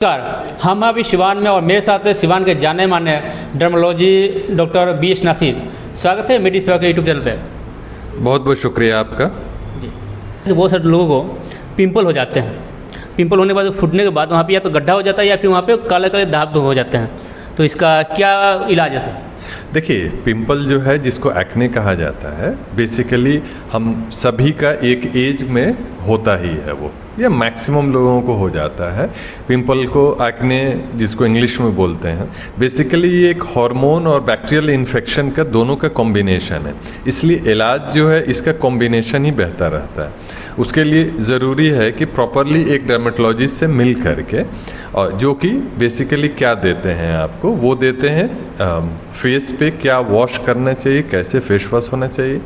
नमस्कार, हम अभी सिवान में और मेरे साथ सिवान के जाने माने डर्मोलॉजी डॉक्टर बीएस नासिर। स्वागत है मेडी सेवा के यूट्यूब चैनल पे। बहुत बहुत शुक्रिया आपका। जी, बहुत सारे लोगों को पिंपल हो जाते हैं। पिंपल होने के बाद फूटने के बाद वहाँ पे या तो गड्ढा हो जाता है या फिर वहाँ पे काले काले दाग हो जाते हैं। तो इसका क्या इलाज है सर? देखिए, पिंपल जो है जिसको एक्ने कहा जाता है, बेसिकली हम सभी का एक एज में होता ही है वो, या मैक्सिमम लोगों को हो जाता है। पिंपल को एक्ने जिसको इंग्लिश में बोलते हैं, बेसिकली ये एक हार्मोन और बैक्टीरियल इन्फेक्शन का दोनों का कॉम्बिनेशन है। इसलिए इलाज जो है इसका कॉम्बिनेशन ही बेहतर रहता है। उसके लिए ज़रूरी है कि प्रॉपरली एक डर्मेटोलॉजिस्ट से मिल करके, और जो कि बेसिकली क्या देते हैं आपको, वो देते हैं फेस पे क्या वॉश करना चाहिए, कैसे फेस वॉश होना चाहिए,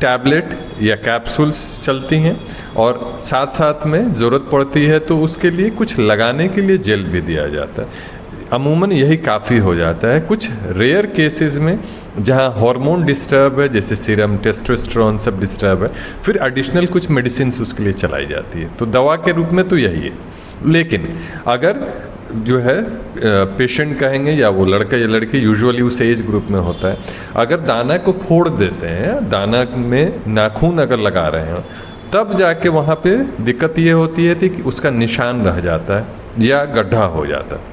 टैबलेट या कैप्सूल्स चलती हैं, और साथ साथ में ज़रूरत पड़ती है तो उसके लिए कुछ लगाने के लिए जेल भी दिया जाता है। अमूमन यही काफ़ी हो जाता है। कुछ रेयर केसेस में जहाँ हार्मोन डिस्टर्ब है, जैसे सीरम टेस्टोस्टेरोन सब डिस्टर्ब है, फिर एडिशनल कुछ मेडिसिन उसके लिए चलाई जाती है। तो दवा के रूप में तो यही है। लेकिन अगर जो है पेशेंट कहेंगे, या वो लड़का या लड़की, यूजुअली उस एज ग्रुप में होता है, अगर दाना को फोड़ देते हैं, दाना में नाखून अगर लगा रहे हैं, तब जाके वहाँ पे दिक्कत ये होती है कि उसका निशान रह जाता है या गड्ढा हो जाता है।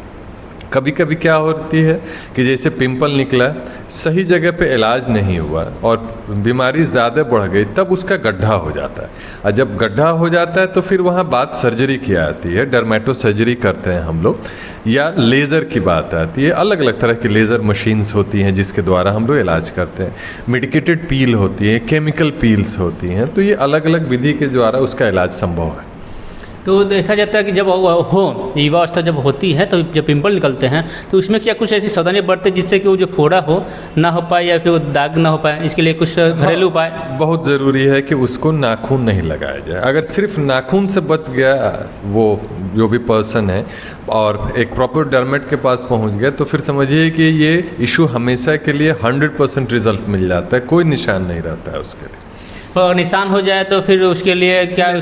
कभी कभी क्या होती है कि जैसे पिंपल निकला, सही जगह पे इलाज नहीं हुआ और बीमारी ज़्यादा बढ़ गई, तब उसका गड्ढा हो जाता है। और जब गड्ढा हो जाता है तो फिर वहाँ बात सर्जरी की आती है। डर्मेटो सर्जरी करते हैं हम लोग, या लेज़र की बात आती है। अलग अलग तरह की लेज़र मशीन्स होती हैं जिसके द्वारा हम लोग इलाज करते हैं। मेडिकेटेड पील होती है, केमिकल पील्स होती हैं। तो ये अलग अलग विधि के द्वारा उसका इलाज संभव है। तो देखा जाता है कि जब युवा अवस्था जब होती है, तो जब पिंपल निकलते हैं, तो उसमें क्या कुछ ऐसी सावधानी बरते जिससे कि वो जो फोड़ा हो ना हो पाए या फिर वो दाग ना हो पाए? इसके लिए कुछ घरेलू उपाय? बहुत ज़रूरी है कि उसको नाखून नहीं लगाया जाए। अगर सिर्फ नाखून से बच गया वो जो भी पर्सन है और एक प्रॉपर डर्मेट के पास पहुंच गया, तो फिर समझिए कि ये इशू हमेशा के लिए 100% रिजल्ट मिल जाता है, कोई निशान नहीं रहता है उसके लिए। और निशान हो जाए तो फिर उसके लिए क्या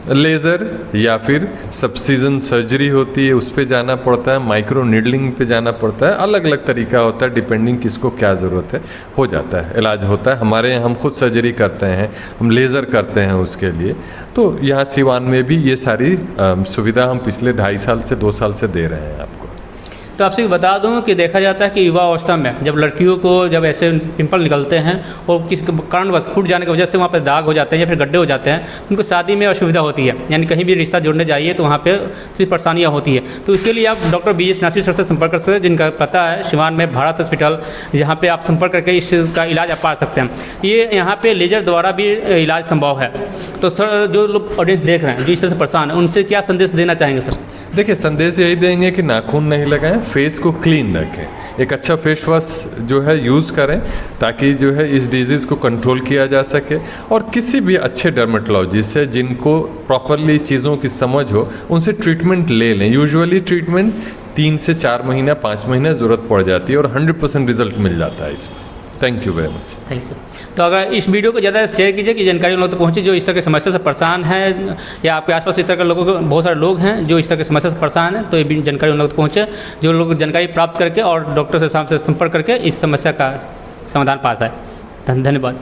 लेज़र या फिर सबसिजन सर्जरी होती है, उस पे जाना पड़ता है, माइक्रो नीडलिंग पे जाना पड़ता है। अलग अलग तरीका होता है, डिपेंडिंग किसको क्या ज़रूरत है, हो जाता है, इलाज होता है। हमारे यहाँ हम खुद सर्जरी करते हैं, हम लेज़र करते हैं उसके लिए। तो यहाँ सिवान में भी ये सारी सुविधा हम पिछले 2.5 साल से 2 साल से दे रहे हैं आपको। तो आपसे बता दूं कि देखा जाता है कि युवा अवस्था में जब लड़कियों को जब ऐसे पिंपल निकलते हैं और किस कारणवश फूट जाने की वजह से वहाँ पे दाग हो जाते हैं या फिर गड्ढे हो जाते हैं, उनको शादी में असुविधा होती है, यानी कहीं भी रिश्ता जोड़ने जाइए तो वहाँ पे थोड़ी परेशानियाँ होती है। तो इसके लिए आप डॉक्टर बीएस नासिर सर से संपर्क कर सकते हैं, जिनका पता है सिवान में भारत हॉस्पिटल, जहाँ पर आप संपर्क करके इसका इलाज आप पा सकते हैं। ये यहाँ पर लेजर द्वारा भी इलाज संभव है। तो सर, जो लोग ऑडियंस देख रहे हैं जो इस तरह से परेशान है, उनसे क्या संदेश देना चाहेंगे सर? देखिए, संदेश यही देंगे कि नाखून नहीं लगाएं, फेस को क्लीन रखें, एक अच्छा फेस वॉश जो है यूज़ करें, ताकि जो है इस डिजीज़ को कंट्रोल किया जा सके। और किसी भी अच्छे डर्मेटोलॉजिस्ट है जिनको प्रॉपरली चीज़ों की समझ हो, उनसे ट्रीटमेंट ले लें। यूजुअली ट्रीटमेंट 3 से 4 महीना 5 महीना ज़रूरत पड़ जाती है और 100% रिजल्ट मिल जाता है इसमें। Thank you very much. Thank you. तो अगर इस वीडियो को ज़्यादा शेयर कीजिए कि जानकारी उन लोगों तक पहुँचे जो इस तरह की समस्या से परेशान है, या आपके आसपास इस तरह के लोगों को बहुत सारे लोग हैं जो इस तरह की समस्या से परेशान हैं। तो ये जानकारी उन लोगों तक पहुँचे जो लोग जानकारी प्राप्त करके और डॉक्टर से सामने से संपर्क करके इस समस्या का समाधान पा पाए। धन्यवाद।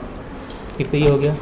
एक तो ये हो गया।